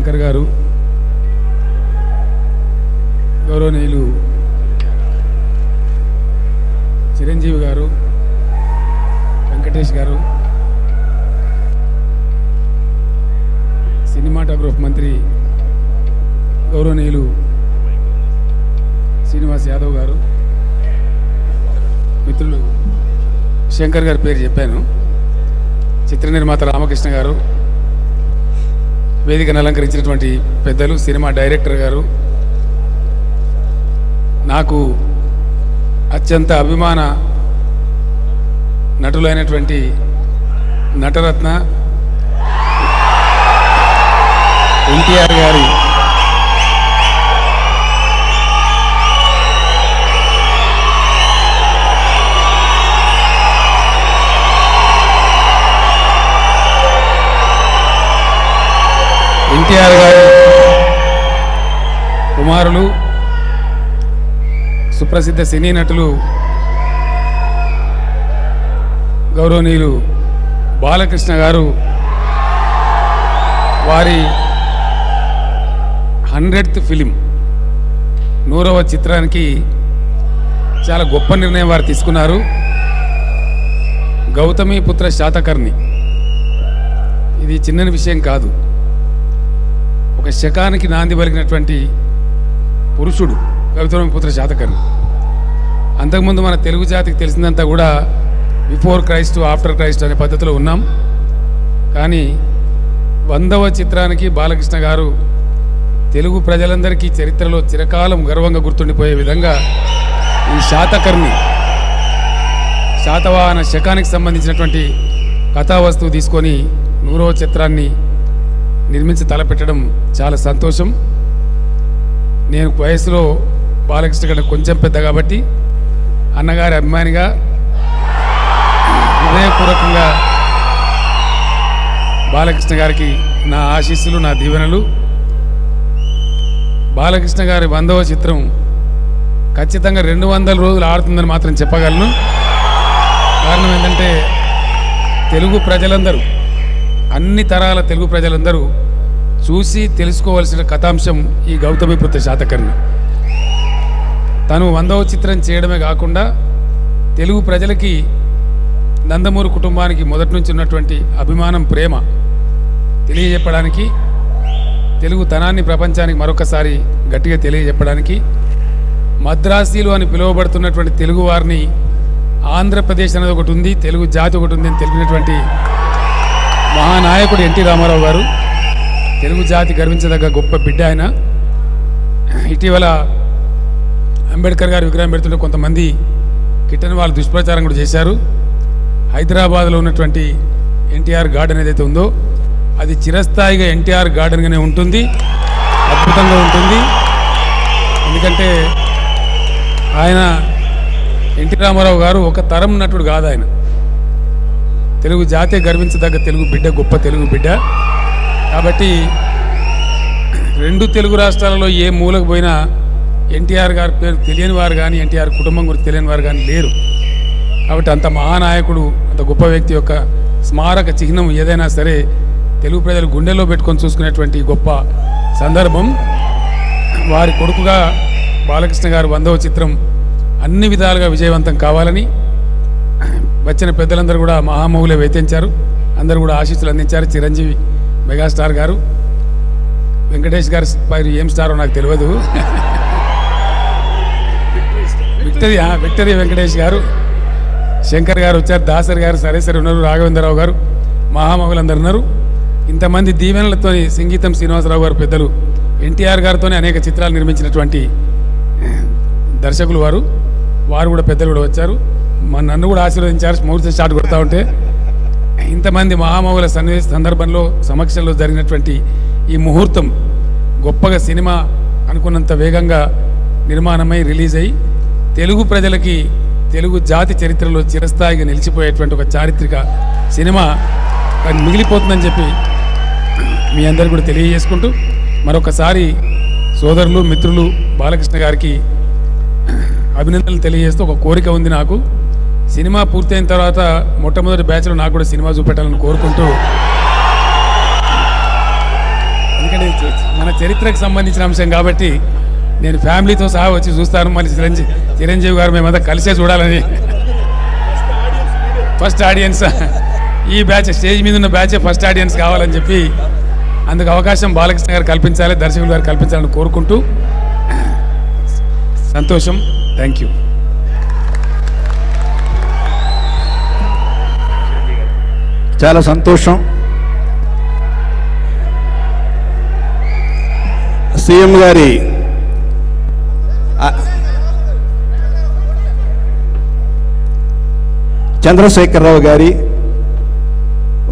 శంకర్ గారు, గౌరవనీయులు చిరంజీవి గారు, వెంకటేష్ గారు, సినిమాటోగ్రఫీ మంత్రి గౌరవనీయులు శ్రీనివాస్ యాదవ్ గారు, మిత్రులు శంకర్ గారి పేరు చెప్పాను, చిత్ర నిర్మాత రామకృష్ణ గారు, వేదికను అలంకరించినటువంటి పెద్దలు, సినిమా డైరెక్టర్ గారు, నాకు అత్యంత అభిమాన నటులైనటువంటి నటరత్న ఎన్టీఆర్ గారి కుమారులు, సుప్రసిద్ధ సినీ నటులు గౌరవనీయులు బాలకృష్ణ గారు వారి 100th ఫిలిం 100వ చిత్రానికి చాలా గొప్ప నిర్ణయం వారు తీసుకున్నారు. గౌతమి పుత్ర శాతకర్ణి, ఇది చిన్న విషయం కాదు. ఒక శకానికి నాంది పలికినటువంటి పురుషుడు గౌతమి పుత్ర శాతకర్ణి. అంతకుముందు మన తెలుగు జాతికి తెలిసిందంతా కూడా బిఫోర్ క్రైస్ట్ ఆఫ్టర్ క్రైస్ట్ అనే పద్ధతిలో ఉన్నాం. కానీ 100వ చిత్రానికి బాలకృష్ణ గారు తెలుగు ప్రజలందరికీ చరిత్రలో చిరకాలం గర్వంగా గుర్తుండిపోయే విధంగా ఈ శాతవాహన శకానికి సంబంధించినటువంటి కథావస్తువు తీసుకొని 100వ చిత్రాన్ని నిర్మించి తలపెట్టడం చాలా సంతోషం. నేను వయసులో బాలకృష్ణ గారు కొంచెం పెద్ద కాబట్టి అన్నగారి అభిమానిగా హృదయపూర్వకంగా బాలకృష్ణ గారికి నా ఆశీస్సులు, నా దీవెనలు. బాలకృష్ణ గారి 100వ చిత్రం ఖచ్చితంగా 200 రోజులు ఆడుతుందని మాత్రం చెప్పగలను. కారణం ఏంటంటే తెలుగు ప్రజలందరూ, అన్ని తరాల తెలుగు ప్రజలందరూ చూసి తెలుసుకోవాల్సిన కథాంశం ఈ గౌతమి పుత్ర శాతకర్ణి. తను 100వ చిత్రం చేయడమే కాకుండా తెలుగు ప్రజలకి, నందమూరి కుటుంబానికి మొదటి నుంచి ఉన్నటువంటి అభిమానం, ప్రేమ తెలియజెప్పడానికి, తెలుగు తనాన్ని ప్రపంచానికి మరొకసారి గట్టిగా తెలియజెప్పడానికి, మద్రాసీలు అని పిలువబడుతున్నటువంటి తెలుగు వారిని ఆంధ్రప్రదేశ్ అనేది ఒకటి ఉంది, తెలుగు జాతి ఒకటి ఉంది అని తెలిపినటువంటి మహానాయకుడు ఎన్టీ రామారావు గారు. తెలుగు జాతి గర్వించదగ్గ గొప్ప బిడ్డ ఆయన. ఇటీవల అంబేద్కర్ గారి విగ్రహం పెడుతుంటే కొంతమంది కిట్టని వాళ్ళు దుష్ప్రచారం కూడా చేశారు. హైదరాబాద్లో ఉన్నటువంటి ఎన్టీఆర్ గార్డెన్ ఏదైతే ఉందో అది చిరస్థాయిగా ఎన్టీఆర్ గార్డెన్గానే ఉంటుంది, అద్భుతంగా ఉంటుంది. ఎందుకంటే ఆయన ఎన్టీ రామారావు గారు ఒక తరం నటుడు కాదు, ఆయన తెలుగు జాతే గర్వించదగ్గ తెలుగు బిడ్డ, గొప్ప తెలుగు బిడ్డ. కాబట్టి 2 తెలుగు రాష్ట్రాలలో ఏ మూలకు పోయినా ఎన్టీఆర్ గారి పేరు తెలియని వారు కానీ, ఎన్టీఆర్ కుటుంబం గురించి తెలియని వారు కానీ లేరు. కాబట్టి అంత మహానాయకుడు, అంత గొప్ప వ్యక్తి యొక్క స్మారక చిహ్నం ఏదైనా సరే తెలుగు ప్రజలు గుండెల్లో పెట్టుకొని చూసుకునేటువంటి గొప్ప సందర్భం. వారి కొడుకుగా బాలకృష్ణ గారు 100వ చిత్రం అన్ని విధాలుగా విజయవంతం కావాలని వచ్చిన పెద్దలందరూ కూడా మహామౌలే వేతించారు. అందరూ కూడా ఆశీస్సులు అందించారు. చిరంజీవి మెగాస్టార్ గారు, వెంకటేష్ గారు పైరు ఏం స్టారో నాకు తెలియదు, విక్టరీ వెంకటేష్ గారు, శంకర్ గారు వచ్చారు, దాసరి గారు, సరే ఉన్నారు, రాఘవేంద్రరావు గారు, మహామౌలందరూ ఉన్నారు. ఇంతమంది దీవెనలతో సంగీతం శ్రీనివాసరావు గారు పెద్దలు, ఎన్టీఆర్ గారితోనే అనేక చిత్రాలు నిర్మించినటువంటి దర్శకులు వారు కూడా పెద్దలు కూడా వచ్చారు. నన్ను కూడా ఆశీర్వదించారు. ముహూర్తం స్టార్ట్ కొడతా ఉంటే ఇంతమంది మహామౌల సందర్భంలో సమక్షంలో జరిగినటువంటి ఈ ముహూర్తం గొప్పగా సినిమా అనుకున్నంత వేగంగా నిర్మాణమై రిలీజ్ అయ్యి తెలుగు ప్రజలకి, తెలుగు జాతి చరిత్రలో చిరస్థాయిగా నిలిచిపోయేటువంటి ఒక చారిత్రక సినిమా మిగిలిపోతుందని చెప్పి మీ అందరు కూడా తెలియజేసుకుంటూ మరొకసారి సోదరులు, మిత్రులు బాలకృష్ణ గారికి అభినందనలు తెలియజేస్తూ ఒక కోరిక ఉంది నాకు. సినిమా పూర్తయిన తర్వాత మొట్టమొదటి బ్యాచ్లో నాకు కూడా సినిమా చూపెట్టాలని కోరుకుంటూ, ఎందుకంటే మన చరిత్రకు సంబంధించిన అంశం కాబట్టి నేను ఫ్యామిలీతో సహా వచ్చి చూస్తాను. మళ్ళీ చిరంజీవి గారు మేమంతా కలిసే చూడాలని. ఫస్ట్ ఆడియన్స్ ఈ బ్యాచ్, స్టేజ్ మీద ఉన్న బ్యాచే ఫస్ట్ ఆడియన్స్ కావాలని చెప్పి అందుకు అవకాశం బాలకృష్ణ గారు కల్పించాలి, దర్శకులు గారు కల్పించాలని కోరుకుంటూ సంతోషం. Thank you. చాలా సంతోషం. సీఎం గారి చంద్రశేఖరరావు గారి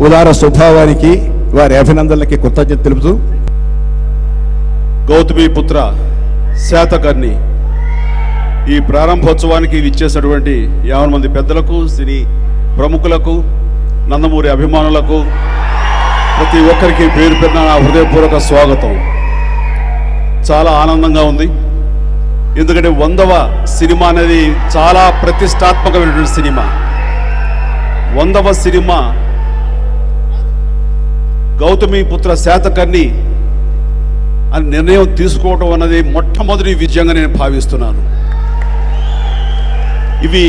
ఉదార స్వభావానికి వారి అభినందనలకి కృతజ్ఞత తెలుపుతూ, గౌతమి పుత్ర శాతకర్ణి ఈ ప్రారంభోత్సవానికి విచ్చేసినటువంటి 50 మంది పెద్దలకు, సినీ ప్రముఖులకు, నందమూరి అభిమానులకు ప్రతి ఒక్కరికి పేరు పేరున నా హృదయపూర్వక స్వాగతం. చాలా ఆనందంగా ఉంది. ఎందుకంటే 100వ సినిమా అనేది చాలా ప్రతిష్టాత్మకమైనటువంటి సినిమా. 100వ సినిమా గౌతమి పుత్ర శాతకర్ణి అని నిర్ణయం తీసుకోవడం అన్నది మొట్టమొదటి విజయంగా నేను భావిస్తున్నాను. ఇవి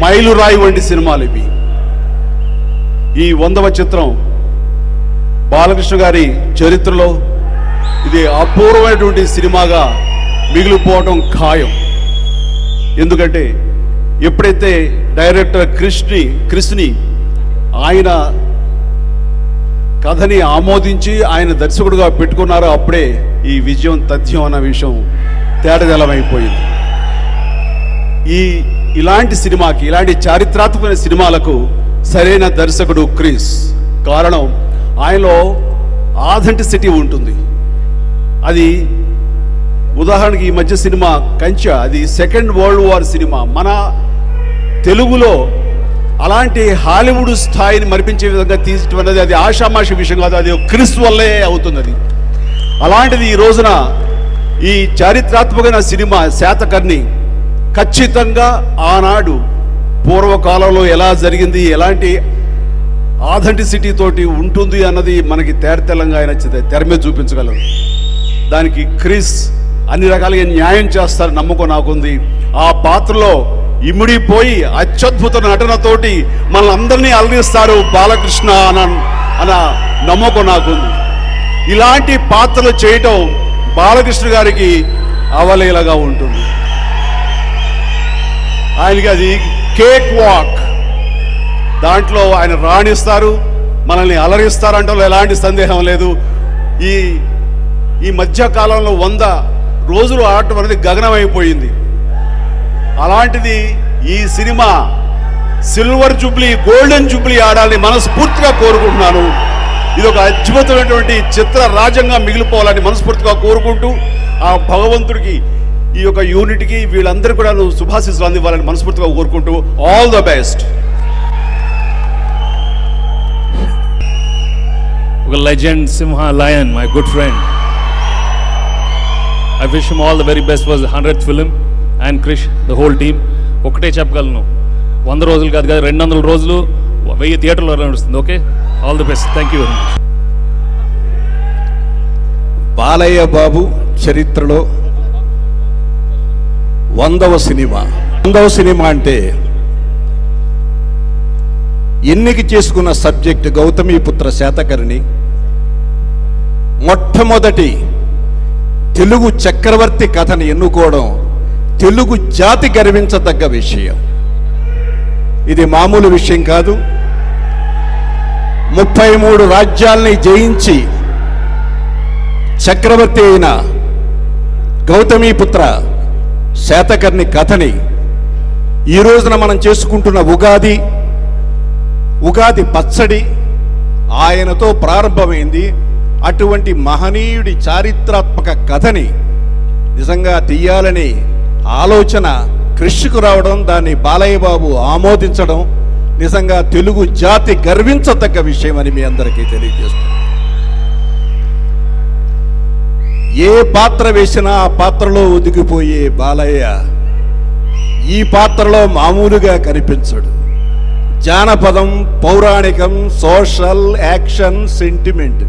మైలురాయి వంటి సినిమాలు. ఇవి ఈ 100వ చిత్రం బాలకృష్ణ గారి చరిత్రలో ఇది అపూర్వమైనటువంటి సినిమాగా మిగిలిపోవడం ఖాయం. ఎందుకంటే ఎప్పుడైతే డైరెక్టర్ క్రిష్ని ఆయన కథని ఆమోదించి ఆయన దర్శకుడుగా పెట్టుకున్నారో అప్పుడే ఈ విజయం తథ్యం అన్న విషయం తేటతెల్లమైపోయింది. ఇలాంటి సినిమాకి, ఇలాంటి చారిత్రాత్మకమైన సినిమాలకు సరైన దర్శకుడు క్రిస్. కారణం ఆయనలో ఆథెంటిసిటీ ఉంటుంది. అది ఉదాహరణకి ఈ మధ్య సినిమా కంచె, అది సెకండ్ వరల్డ్ వార్ సినిమా. మన తెలుగులో అలాంటి హాలీవుడ్ స్థాయిని మరిపించే విధంగా తీసడం అనేది అది ఆషామాషి విషయం కాదు. అది క్రిస్ వల్లే అవుతుంది. అది అలాంటిది ఈ రోజున ఈ చారిత్రాత్మకమైన సినిమా శాతకర్ణి ఖచ్చితంగా ఆనాడు పూర్వకాలంలో ఎలా జరిగింది, ఎలాంటి ఆథెంటిసిటీ తోటి ఉంటుంది అన్నది మనకి తేటతెల్లంగా ఆయన తెర మీద చూపించగలరు. దానికి క్రిస్ అన్ని రకాలుగా న్యాయం చేస్తారు నమ్మకం నాకుంది. ఆ పాత్రలో ఇమిడిపోయి అత్యద్భుత నటనతోటి మనల్ని అందరినీ అలరిస్తారు బాలకృష్ణ అన్న నమ్మకం నాకుంది. ఇలాంటి పాత్రలు చేయటం బాలకృష్ణ గారికి అవలీలగా ఉంటుంది. ఆయనకి అది కేక్ వాక్. దాంట్లో ఆయన రాణిస్తారు, మనల్ని అలరిస్తారంటే ఎలాంటి సందేహం లేదు. ఈ మధ్యకాలంలో 100 రోజులు ఆడటం అనేది గగనమైపోయింది. అలాంటిది ఈ cinema silver Jubilee, golden Jubilee ఆడాలని మనస్ఫూర్తిగా కోరుకుంటున్నాను. ఇది ఒక అద్భుతమైనటువంటి చిత్ర రాజ్యంగా మిగిలిపోవాలని మనస్ఫూర్తిగా కోరుకుంటూ, ఆ భగవంతుడికి ఈ యొక్క యూనిట్కి వీళ్ళందరూ కూడా శుభాశీస్సులు అందివ్వాలని మనస్ఫూర్తిగా కోరుకుంటూ ఆల్ ద బెస్ట్. ఒక legend Simha lion, my good friend. I wish him all the very best for his 100th film and Krish, the whole team. ఒకటే చెప్పగలను, 100 రోజులు కాదు కదా, 200 రోజులు 1000 థియేటర్లో నడుస్తుంది. Okay, all the best. Thank you very much. Balayya Babu చరిత్రలో 100వ సినిమా. 100వ సినిమా అంటే ఎన్నిక చేసుకున్న సబ్జెక్ట్ గౌతమి పుత్ర శాతకర్ణి. మొట్టమొదటి తెలుగు చక్రవర్తి కథను ఎన్నుకోవడం తెలుగు జాతి గర్వించదగ్గ విషయం. ఇది మామూలు విషయం కాదు. 33 రాజ్యాల్ని జయించి చక్రవర్తి అయిన గౌతమీపుత్ర శాతకర్ణి కథని ఈ రోజున మనం చేసుకుంటున్న ఉగాది పచ్చడి ఆయనతో ప్రారంభమైంది. అటువంటి మహనీయుడి చారిత్రాత్మక కథని నిజంగా తీయాలని ఆలోచన కృషికు రావడం, దాన్ని బాలయ్య బాబు ఆమోదించడం నిజంగా తెలుగు జాతి గర్వించదగ్గ విషయం అని మీ అందరికీ తెలియజేస్తుంది. ఏ పాత్ర వేసినా ఆ పాత్రలో ఒదిగిపోయే బాలయ్య ఈ పాత్రలో మామూలుగా కనిపించడు. జానపదం, పౌరాణికం, సోషల్, యాక్షన్, సెంటిమెంట్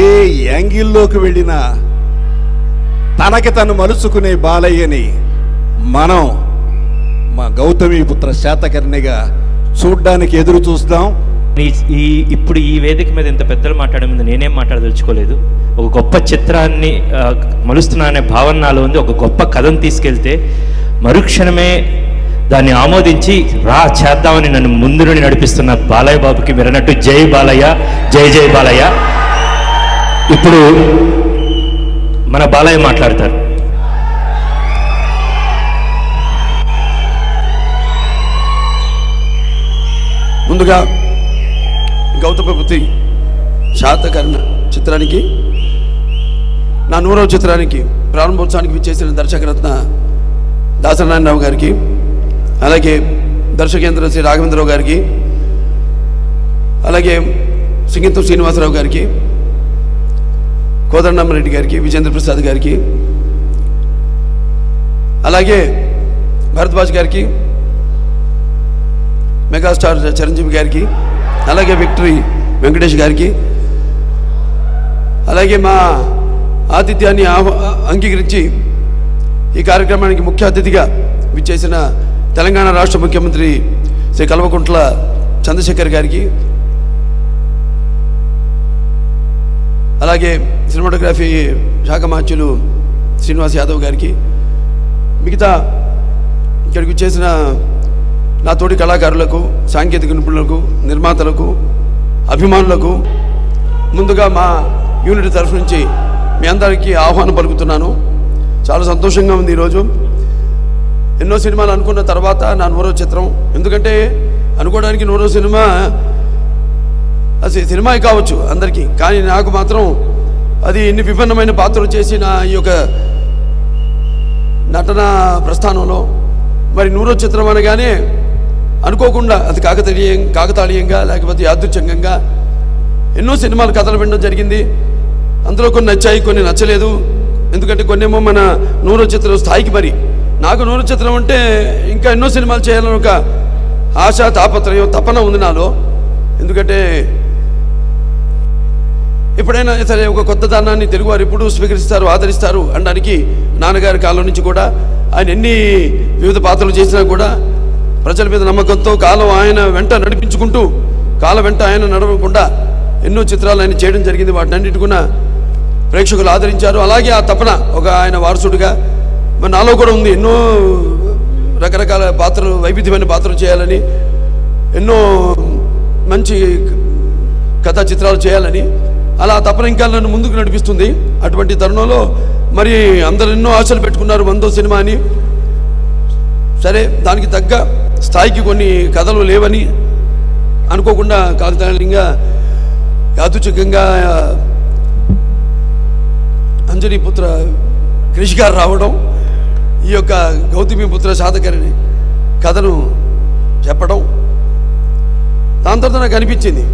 ఏ యాంగిల్లోకి వెళ్ళినా తనకి తను మలుచుకునే బాలయ్యని మనం మా గౌతమిపుత్ర శాతకర్ణిగా చూడ్డానికి ఎదురు చూస్తాం. ఇప్పుడు ఈ వేదిక మీద ఇంత పెద్దలు మాట్లాడే ముందు నేనేం మాట్లాడదలుచుకోలేదు. ఒక గొప్ప చిత్రాన్ని మలుస్తున్నా అనే భావన నాలో ఉంది. ఒక గొప్ప కథను తీసుకెళ్తే మరుక్షణమే దాన్ని ఆమోదించి చేద్దామని నన్ను ముందు నుండి నడిపిస్తున్న బాలయ్య బాబుకి మీరు అన్నట్టు జై బాలయ్య, జై జై బాలయ్య. ఇప్పుడు మన బాలయ్య మాట్లాడతారు. ముందుగా గౌతమిపుత్ర శాతకర్ణి చిత్రానికి, నా 100వ చిత్రానికి ప్రారంభోత్సవానికి విచ్చేసిన దర్శకరత్న దాసనారాయణరావు గారికి, అలాగే దర్శకేంద్ర శ్రీ రాఘవేంద్రరావు గారికి, అలాగే సింగీతం శ్రీనివాసరావు గారికి, కోదండరామరెడ్డి గారికి, విజేంద్ర ప్రసాద్ గారికి, అలాగే భరద్వాజ్ గారికి, మెగాస్టార్ చిరంజీవి గారికి, అలాగే విక్టరీ వెంకటేష్ గారికి, అలాగే మా ఆతిథ్యాన్ని అంగీకరించి ఈ కార్యక్రమానికి ముఖ్య అతిథిగా విచ్చేసిన తెలంగాణ రాష్ట్ర ముఖ్యమంత్రి శ్రీ కల్వకుంట్ల చంద్రశేఖర్ గారికి, అలాగే సినిమాటోగ్రఫీ శాఖ మంత్రులు శ్రీనివాస్ యాదవ్ గారికి, మిగతా ఇక్కడికి వచ్చేసిన నా తోటి కళాకారులకు, సాంకేతిక నిపుణులకు, నిర్మాతలకు, అభిమానులకు ముందుగా మా యూనిట్ తరఫు నుంచి మీ అందరికీ ఆహ్వానం పలుకుతున్నాను. చాలా సంతోషంగా ఉంది ఈరోజు. ఎన్నో సినిమాలు అనుకున్న తర్వాత నా 100వ చిత్రం. ఎందుకంటే అనుకోవడానికి 100వ సినిమా అది సినిమా కావచ్చు అందరికీ, కానీ నాకు మాత్రం అది ఇన్ని విభిన్నమైన పాత్రలు చేసి నా ఈ యొక్క నటన ప్రస్థానంలో మరి 100వ చిత్రం అనగానే అనుకోకుండా అది కాకతాళీయంగా లేకపోతే యాదృచ్ఛికంగా ఎన్నో సినిమాలు కథలు వినడం జరిగింది. అందులో కొన్ని నచ్చాయి, కొన్ని నచ్చలేదు. ఎందుకంటే కొన్నేమో మన 100వ చిత్రం స్థాయికి, మరి నాకు 100వ చిత్రం అంటే ఇంకా ఎన్నో సినిమాలు చేయాలని ఒక ఆశ, తాపత్రయం, తపన ఉంది నాలో. ఎందుకంటే ఎప్పుడైనా సరే ఒక కొత్త దానాన్ని తెలుగువారు ఎప్పుడు స్వీకరిస్తారు, ఆదరిస్తారు అనడానికి నాన్నగారి కాలం నుంచి కూడా ఆయన ఎన్ని వివిధ పాత్రలు చేసినా కూడా ప్రజల మీద నమ్మకంతో కాలం ఆయన వెంట నడిపించుకుంటూ, కాలం వెంట ఆయన నడవకుండా ఎన్నో చిత్రాలు ఆయన చేయడం జరిగింది. వాటినన్నిటి కూడా ప్రేక్షకులు ఆదరించారు. అలాగే ఆ తపన ఒక ఆయన వారసుడిగా మరి నాలో కూడా ఉంది. ఎన్నో రకరకాల పాత్రలు, వైవిధ్యమైన పాత్రలు చేయాలని, ఎన్నో మంచి కథా చిత్రాలు చేయాలని, అలా తపన ఇంకా నన్ను ముందుకు నడిపిస్తుంది. అటువంటి తరుణంలో మరి అందరు ఎన్నో ఆశలు పెట్టుకున్నారు 100వ సినిమా అని. సరే, దానికి తగ్గ స్థాయికి కొన్ని కథలు లేవని అనుకోకుండా కాకతాళీయంగా యాదృచ్ఛికంగా అంజనీపుత్ర క్రిష్ గారు రావడం, ఈ యొక్క గౌతమిపుత్ర శాతకర్ణి కథను చెప్పడం, దాని తర్వాత నాకు అనిపించింది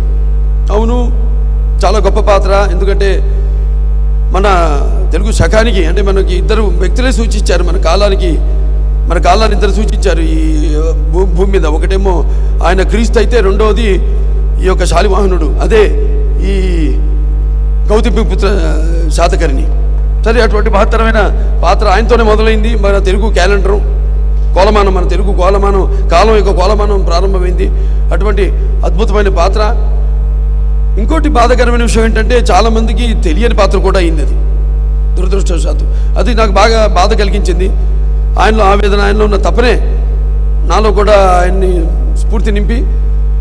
అవును చాలా గొప్ప పాత్ర. ఎందుకంటే మన తెలుగు శకానికి అంటే మనకి ఇద్దరు వ్యక్తులే సూచించారు, మన కాలాన్ని ఇద్దరు సూచించారు ఈ భూమి మీద. ఒకటేమో ఆయన క్రీస్తు అయితే, రెండవది ఈ యొక్క శాలివాహనుడు, అదే ఈ గౌతమిపుత్ర శాతకర్ణి. సరే, అటువంటి మహత్తరమైన పాత్ర ఆయనతోనే మొదలైంది. మన తెలుగు క్యాలెండరు కోలమానం, మన తెలుగు కోలమానం కాలం యొక్క కోలమానం ప్రారంభమైంది. అటువంటి అద్భుతమైన పాత్ర. ఇంకోటి బాధాకరమైన విషయం ఏంటంటే చాలామందికి తెలియని పాత్ర కూడా అయింది అది, దురదృష్టవశాత్తు. అది నాకు బాగా బాధ కలిగించింది. ఆయనలో ఆవేదన, ఆయనలో ఉన్న తపనే నాలో కూడా ఆయన్ని స్ఫూర్తి నింపి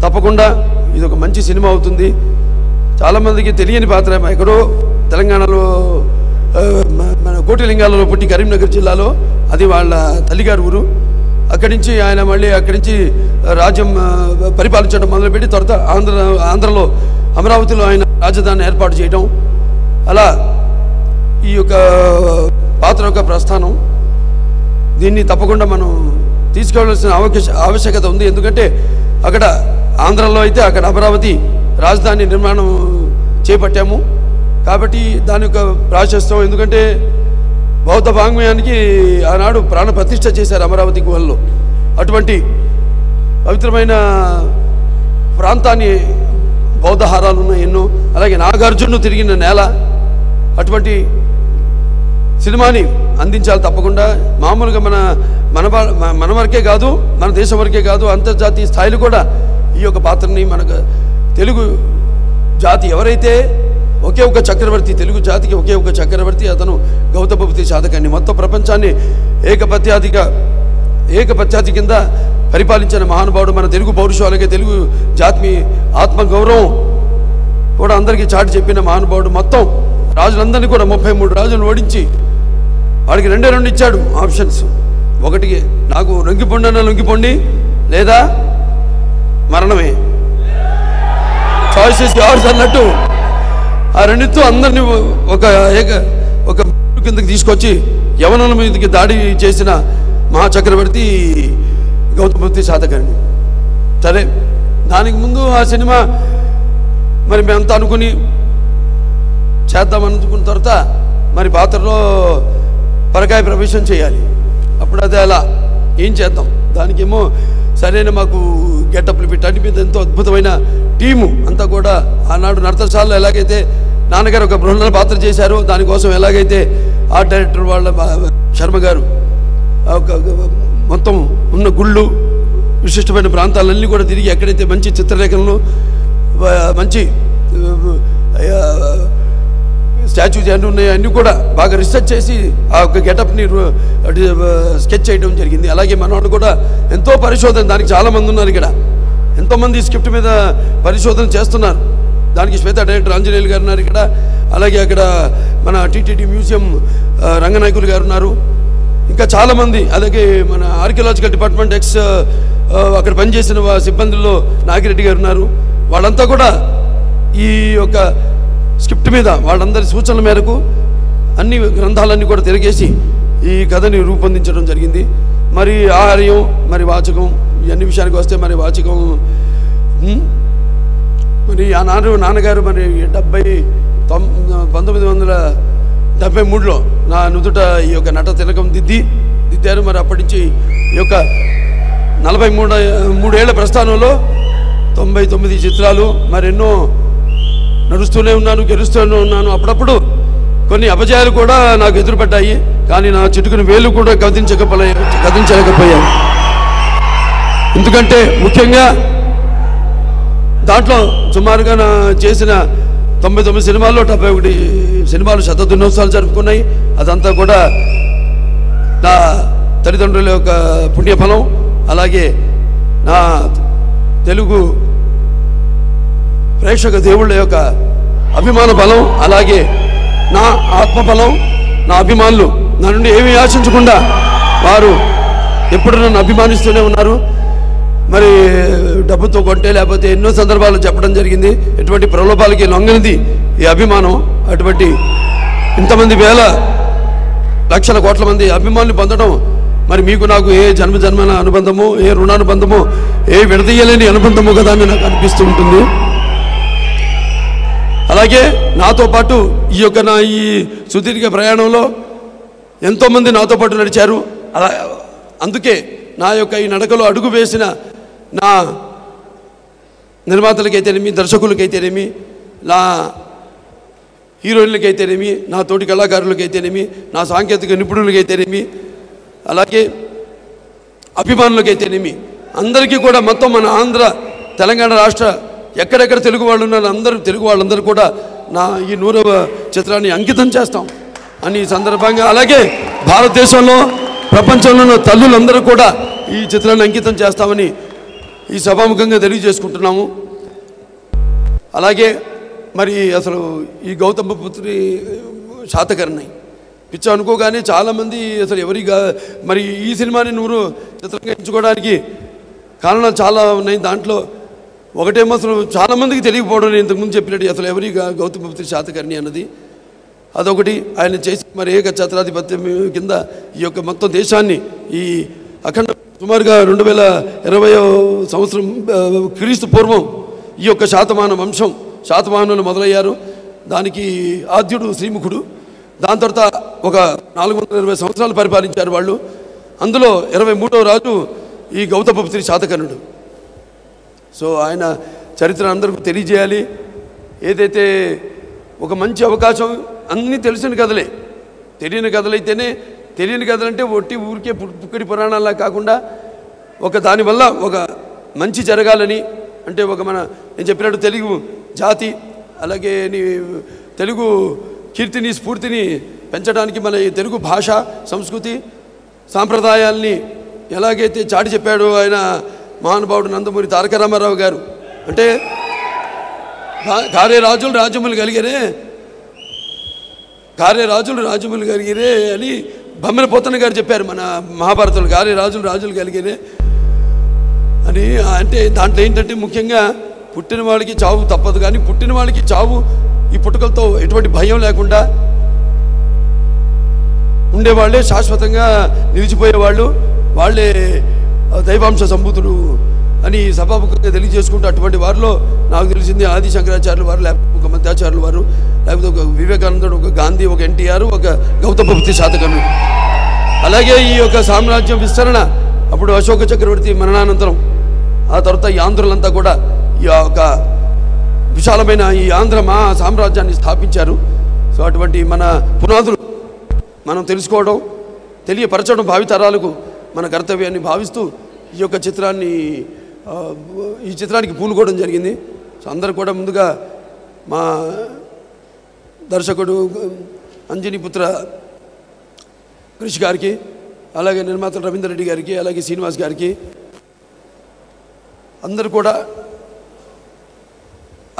తప్పకుండా ఇది ఒక మంచి సినిమా అవుతుంది. చాలామందికి తెలియని పాత్ర. ఎక్కడో తెలంగాణలో మన కోటిలింగాలలో పుట్టి కరీంనగర్ జిల్లాలో, అది వాళ్ళ తల్లిగారి ఊరు. అక్కడి నుంచి ఆయన మళ్ళీ అక్కడి నుంచి రాజ్యం పరిపాలించడం మొదలుపెట్టి తర్వాత ఆంధ్రలో అమరావతిలో ఆయన రాజధాని ఏర్పాటు చేయడం, అలా ఈ యొక్క పాత్ర యొక్క ప్రస్థానం. దీన్ని తప్పకుండా మనం తీసుకెళ్లాల్సిన ఆవశ్యకత ఉంది. ఎందుకంటే అక్కడ ఆంధ్రలో అయితే అక్కడ అమరావతి రాజధాని నిర్మాణం చేపట్టాము కాబట్టి దాని యొక్క ప్రాశస్త్యం. ఎందుకంటే బౌద్ధ వాంగ్మయానికి ఆనాడు ప్రాణ ప్రతిష్ఠ చేశారు అమరావతి గుహల్లో. అటువంటి పవిత్రమైన ప్రాంతాన్ని బౌద్ధహారాలు ఉన్నాయి ఎన్నో. అలాగే నాగార్జును తిరిగిన నేల, అటువంటి సినిమాని అందించాలి తప్పకుండా. మామూలుగా మన వరకే కాదు, మన దేశం వరకే కాదు, అంతర్జాతీయ స్థాయిలో కూడా ఈ యొక్క పాత్రని మనకు తెలుగు జాతి ఎవరైతే ఒకే ఒక చక్రవర్తి, తెలుగు జాతికి ఒకే ఒక చక్రవర్తి, అతను గౌతమబుద్ధి సాధకాన్ని మొత్తం ప్రపంచాన్ని ఏకపత్యాతి కింద పరిపాలించిన మహానుభావుడు మన తెలుగు పౌరుషం. అలాగే తెలుగు జాతి ఆత్మగౌరవం కూడా అందరికీ చాటి చెప్పిన మహానుభావుడు. మొత్తం రాజులందరినీ కూడా 33 రాజులను ఓడించి వాడికి 2 ఇచ్చాడు ఆప్షన్స్. ఒకటికి నాకు లొంగిపోండి అన్న లొంగిపోండి, లేదా మరణమే, చాయిసెస్ యోర్స్ అన్నట్టు ఆ రెండితో అందరినీ ఒక కిందకి తీసుకొచ్చి యవనుల మీదకి దాడి చేసిన మహాచక్రవర్తి గౌతమబుద్ధి సాధకాన్ని. సరే, దానికి ముందు ఆ సినిమా మరి మేమంతా అనుకుని చేద్దామనుకున్న తర్వాత మరి పాత్రలో పరకాయ ప్రవేశం చేయాలి. అప్పుడు అది అలా ఏం చేద్దాం, దానికేమో సరైన మాకు గెటప్లు పెట్టండి మీద ఎంతో అద్భుతమైన టీము అంతా కూడా. ఆనాడు నర్తశాలలో ఎలాగైతే నాన్నగారు ఒక బృహణ పాత్ర చేశారో, దానికోసం ఎలాగైతే ఆర్ట్ డైరెక్టర్ వాళ్ళ శర్మ గారు మొత్తం ఉన్న గుళ్ళు, విశిష్టమైన ప్రాంతాలన్నీ కూడా తిరిగి ఎక్కడైతే మంచి చిత్రలేఖనలు, మంచి స్టాచ్యూస్ అన్నీ ఉన్నాయో అన్నీ కూడా బాగా రీసెర్చ్ చేసి ఆ యొక్క గెటప్ని స్కెచ్ చేయడం జరిగింది. అలాగే మనవాడు కూడా ఎంతో పరిశోధన, దానికి చాలామంది ఉన్నారు ఇక్కడ, ఎంతోమంది స్క్రిప్ట్ మీద పరిశోధన చేస్తున్నారు. దానికి శ్వేత డైరెక్టర్ ఆంజనేయులు గారు ఉన్నారు ఇక్కడ. అలాగే అక్కడ మన టీటీడీ మ్యూజియం రంగనాయకులు గారు ఉన్నారు, ఇంకా చాలామంది. అలాగే మన ఆర్కియాలజికల్ డిపార్ట్మెంట్ అక్కడ పనిచేసిన సిబ్బందుల్లో నాగిరెడ్డి గారు ఉన్నారు. వాళ్ళంతా కూడా ఈ యొక్క స్క్రిప్ట్ మీద వాళ్ళందరి సూచనల మేరకు అన్ని గ్రంథాలన్నీ కూడా తిరిగేసి ఈ కథని రూపొందించడం జరిగింది. మరి ఆహార్యం, మరి వాచకం, ఇవన్నీ విషయానికి వస్తే మరి వాచకం మరి ఆ నాన్నగారు మరి 1973లో నా నుదుట ఈ యొక్క నట తిలకం దిద్దారు. మరి అప్పటి నుంచి ఈ యొక్క 43 ఏళ్ల ప్రస్థానంలో 99 చిత్రాలు, మరి ఎన్నో నడుస్తూనే ఉన్నాను, గెలుస్తూనే ఉన్నాను. అప్పుడప్పుడు కొన్ని అపజయాలు కూడా నాకు ఎదురుపడ్డాయి, కానీ నా చిటుకుని వేలు కూడా కదించలేకపోయాను. ఎందుకంటే ముఖ్యంగా దాంట్లో సుమారుగా నా చేసిన 99 సినిమాల్లో 71 సినిమాలు శతదినోత్సవాలు జరుపుకున్నాయి. అదంతా కూడా నా తల్లిదండ్రుల యొక్క పుణ్యఫలం, అలాగే నా తెలుగు ప్రేక్షక దేవుళ్ళ యొక్క అభిమాన బలం, అలాగే నా ఆత్మబలం. నా అభిమానులు నా నుండి ఏమీ ఆశించకుండా వారు ఎప్పుడు నన్ను అభిమానిస్తూనే ఉన్నారు. మరి డబ్బుతో కొంటే లేకపోతే ఎన్నో సందర్భాలు చెప్పడం జరిగింది. ఎటువంటి ప్రలోభాలకి లొంగనిది ఈ అభిమానం. అటువంటి ఇంతమంది వేల లక్షల కోట్ల మంది అభిమానులు పొందడం మరి మీకు నాకు ఏ జన్మజన్మన అనుబంధము, ఏ రుణానుబంధము, ఏ విడదీయలేని అనుబంధము కదా అని నాకు అనిపిస్తూ ఉంటుంది. అలాగే నాతో పాటు ఈ యొక్క నా ఈ సుదీర్ఘ ప్రయాణంలో ఎంతోమంది నాతో పాటు నడిచారు. అలా అందుకే నా యొక్క ఈ నడకలో అడుగు వేసిన నా నిర్మాతలకైతేనేమి, దర్శకులకైతేనేమి, నా హీరోయిన్లకైతేనేమి, నా తోటి కళాకారులకైతేనేమి, నా సాంకేతిక నిపుణులకైతేనేమి, అలాగే అభిమానులకైతేనేమి, అందరికీ కూడా మొత్తం మన ఆంధ్ర తెలంగాణ రాష్ట్ర ఎక్కడెక్కడ తెలుగు వాళ్ళు ఉన్నారు తెలుగు వాళ్ళందరూ కూడా నా ఈ 100వ చిత్రాన్ని అంకితం చేస్తాం అని ఈ సందర్భంగా, అలాగే భారతదేశంలో ప్రపంచంలో ఉన్న తల్లులందరూ కూడా ఈ చిత్రాన్ని అంకితం చేస్తామని ఈ సభాముఖంగా తెలియజేసుకుంటున్నాము. అలాగే మరి అసలు ఈ గౌతమపుత్రి శాతకర్ణి పిచ్చ అనుకోగానే చాలామంది అసలు ఎవరిగా మరి ఈ సినిమాని 100 చిత్రంగా ఎంచుకోవడానికి కారణాలు చాలా ఉన్నాయి. దాంట్లో ఒకటేమో అసలు చాలామందికి తెలియకపోవడం, నేను ఇంతకుముందు చెప్పినట్టు అసలు ఎవరి గౌతమపుత్రి శాతకర్ణి అన్నది అదొకటి. ఆయన చేసి మరి ఏక ఛత్రాధిపత్యం కింద ఈ యొక్క మొత్తం దేశాన్ని ఈ అఖండ సుమారుగా 2020వ సంవత్సరం క్రీస్తు పూర్వం ఈ యొక్క శాతవాహనులు మొదలయ్యారు. దానికి ఆద్యుడు శ్రీముఖుడు. దాని తర్వాత ఒక 420 సంవత్సరాలు పరిపాలించారు వాళ్ళు. అందులో 23వ రాజు ఈ గౌతమపుత్రి శాతకర్ణుడు. సో ఆయన చరిత్ర అందరికీ తెలియజేయాలి. ఏదైతే ఒక మంచి అవకాశం, అన్నీ తెలిసిన కథలే, తెలియని కథలైతేనే, తెలియని కథలంటే ఒట్టి ఊరికే పుక్కడి పురాణాలా కాకుండా ఒక దానివల్ల ఒక మంచి జరగాలని, అంటే ఒక నేను చెప్పినట్టు తెలుగు జాతి అలాగే తెలుగు కీర్తిని స్ఫూర్తిని పెంచడానికి మన తెలుగు భాష సంస్కృతి సాంప్రదాయాల్ని ఎలాగైతే చాటి చెప్పాడో ఆయన మహానుభావుడు నందమూరి తారక రామారావు గారు. అంటే కారే రాజులు రాజ్యములు కలిగిరే, కారే రాజులు రాజ్యములు కలిగిరే అని బొమ్మల పోతన్న గారు చెప్పారు మన మహాభారతంలో. కారే రాజులు రాజులు కలిగిరే అని. అంటే దాంట్లో ఏంటంటే ముఖ్యంగా పుట్టిన వాళ్ళకి చావు తప్పదు, కానీ పుట్టిన వాళ్ళకి చావు ఈ పుట్టుకలతో ఎటువంటి భయం లేకుండా ఉండేవాళ్ళే శాశ్వతంగా నిలిచిపోయేవాళ్ళు, వాళ్ళే దైవాంశ సంభూతులు అని సభాముఖంగా తెలియజేసుకుంటూ అటువంటి వారిలో నాకు తెలిసింది ఆది శంకరాచార్యులు వారు, లేకపోతే ఒక మధ్యాచార్యులు వారు, లేకపోతే ఒక వివేకానందుడు, ఒక గాంధీ, ఒక ఎన్టీఆర్, ఒక గౌతమ బుద్ధ శాతకర్ణుడు. అలాగే ఈ యొక్క సామ్రాజ్యం విస్తరణ అప్పుడు అశోక చక్రవర్తి మరణానంతరం ఆ తర్వాత ఈ ఆంధ్రులంతా కూడా ఈ యొక్క విశాలమైన ఈ ఆంధ్ర మహా సామ్రాజ్యాన్ని స్థాపించారు. సో అటువంటి మన పునాదులు మనం తెలుసుకోవడం, తెలియపరచడం భావితరాలకు మన కర్తవ్యాన్ని భావిస్తూ ఈ యొక్క చిత్రానికి పూనుకోవడం జరిగింది. సో అందరూ కూడా ముందుగా మా దర్శకుడు అంజనీపుత్ర క్రిష్ గారికి, అలాగే నిర్మాత రవీందర్ రెడ్డి గారికి, అలాగే శ్రీనివాస్ గారికి, అందరూ కూడా,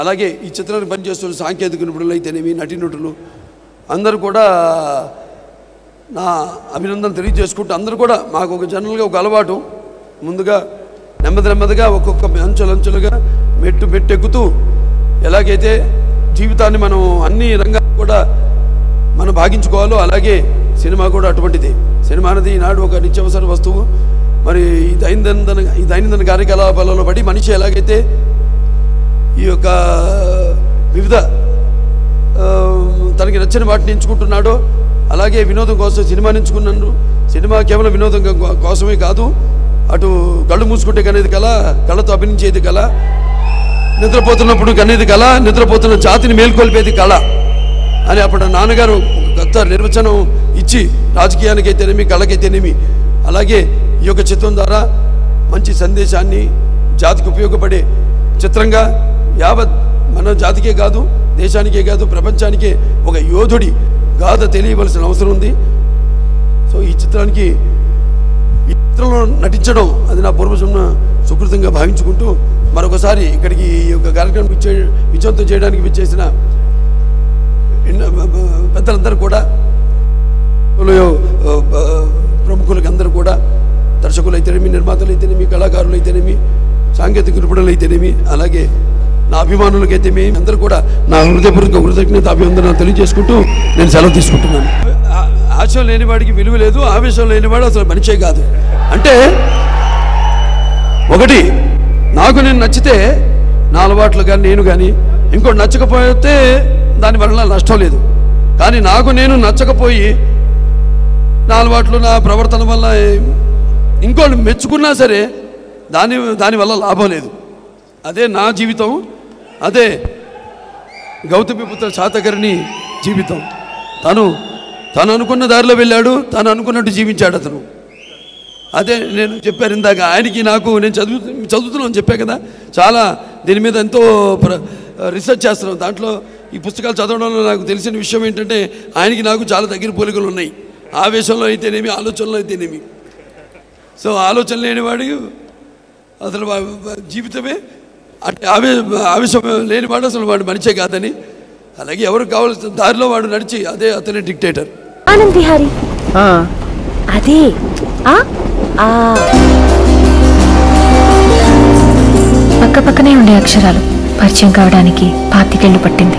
అలాగే ఈ చిత్రాన్ని పనిచేస్తున్న సాంకేతిక నిపుణులు అయితేనేమి, నటీనటులు అందరూ కూడా నా అభినందన తెలియజేసుకుంటూ, అందరూ కూడా మాకు ఒక జనరల్గా ఒక అలవాటు, ముందుగా నెమ్మదిగా ఒక్కొక్క అంచెలుగా మెట్టెక్కుతూ ఎలాగైతే జీవితాన్ని మనం అన్ని రంగాలు కూడా మనం భాగించుకోవాలో అలాగే సినిమా కూడా అటువంటిది. సినిమా అనేది ఈనాడు ఒక నిత్యావసర వస్తువు. మరి ఈ దైనందిన కార్యకలాపాలలో పడి మనిషి ఎలాగైతే ఈ యొక్క వివిధ తనకి నచ్చిన వాటిని ఎంచుకుంటున్నాడో అలాగే వినోదం కోసం సినిమాని ఎంచుకున్నాను. సినిమా కేవలం వినోదం కోసమే కాదు, అటు కళ్ళు మూసుకుంటే కనేది కళ, కళ్ళతో అభినయించేది కళ, నిద్రపోతున్నప్పుడు కనేది కళ, నిద్రపోతున్న జాతిని మేల్కొల్పేది కళ అని అప్పుడు నాన్నగారు కొత్త నిర్వచనం ఇచ్చి రాజకీయానికి అయితేనేమి కళకైతేనేమి, అలాగే ఈ యొక్క చిత్రం ద్వారా మంచి సందేశాన్ని జాతికి ఉపయోగపడే చిత్రంగా యావత్ మన జాతికే కాదు, దేశానికే కాదు, ప్రపంచానికే ఒక యోధుడి గాథ తెలియవలసిన అవసరం ఉంది. సో ఈ చిత్రంలో నటించడం అది నా పూర్వజన్మ సుకృతంగా భావించుకుంటూ మరొకసారి ఇక్కడికి ఈ యొక్క కార్యక్రమం విజయవంతం చేయడానికి విచ్చేసిన పెద్దలందరూ కూడా, ప్రముఖులకి అందరూ కూడా, దర్శకులు అయితేనేమి, నిర్మాతలు అయితేనేమి, కళాకారులు అయితేనేమి, సాంకేతిక నిపుణులు అయితేనేమి, అలాగే నా అభిమానులకైతేనేమి అందరూ కూడా నా హృదయపూర్వక కృతజ్ఞత అభివందనాలు తెలియజేసుకుంటూ నేను సెలవు తీసుకుంటున్నాను. ఆశయం లేనివాడికి విలువ లేదు, ఆవేశం లేనివాడు అసలు మనిషే కాదు. అంటే ఒకటి, నాకు నేను నచ్చితే నా అలవాట్లు కానీ నేను కానీ, ఇంకోటి నచ్చకపోతే దానివల్ల నష్టం లేదు. కానీ నాకు నేను నచ్చకపోయి నా అలవాట్లు నా ప్రవర్తన వల్ల ఇంకోటి మెచ్చుకున్నా సరే దానివల్ల లాభం లేదు. అదే నా జీవితం, అదే గౌతమిపుత్ర శాతకర్ణి జీవితం. తను అనుకున్న దారిలో వెళ్ళాడు, తను అనుకున్నట్టు జీవించాడు అతను. అదే నేను చెప్పాను ఇందాక, ఆయనకి నాకు నేను చదువుతున్నాను చెప్పా కదా, చాలా దీని మీద ఎంతో రీసెర్చ్ చేస్తున్నాను. దాంట్లో ఈ పుస్తకాలు చదవడంలో నాకు తెలిసిన విషయం ఏంటంటే ఆయనకి నాకు చాలా దగ్గర పోలికలు ఉన్నాయి. ఆవేశంలో అయితేనేమి, ఆలోచనలో అయితేనేమి. సో ఆలోచన లేనివాడు అసలు జీవితమే అంటే ఆవేశం లేనివాడు అసలు వాడు మనిషే కాదని, అలాగే ఎవరికి కావాల్సిన దారిలో వాడు నడిచి అదే అతనే డిక్టేటర్. ఆనంద్ విహారీ అదే పక్క పక్కనే ఉండే అక్షరాలు పరిచయం కావడానికి 25 ఏళ్ళు పట్టింది.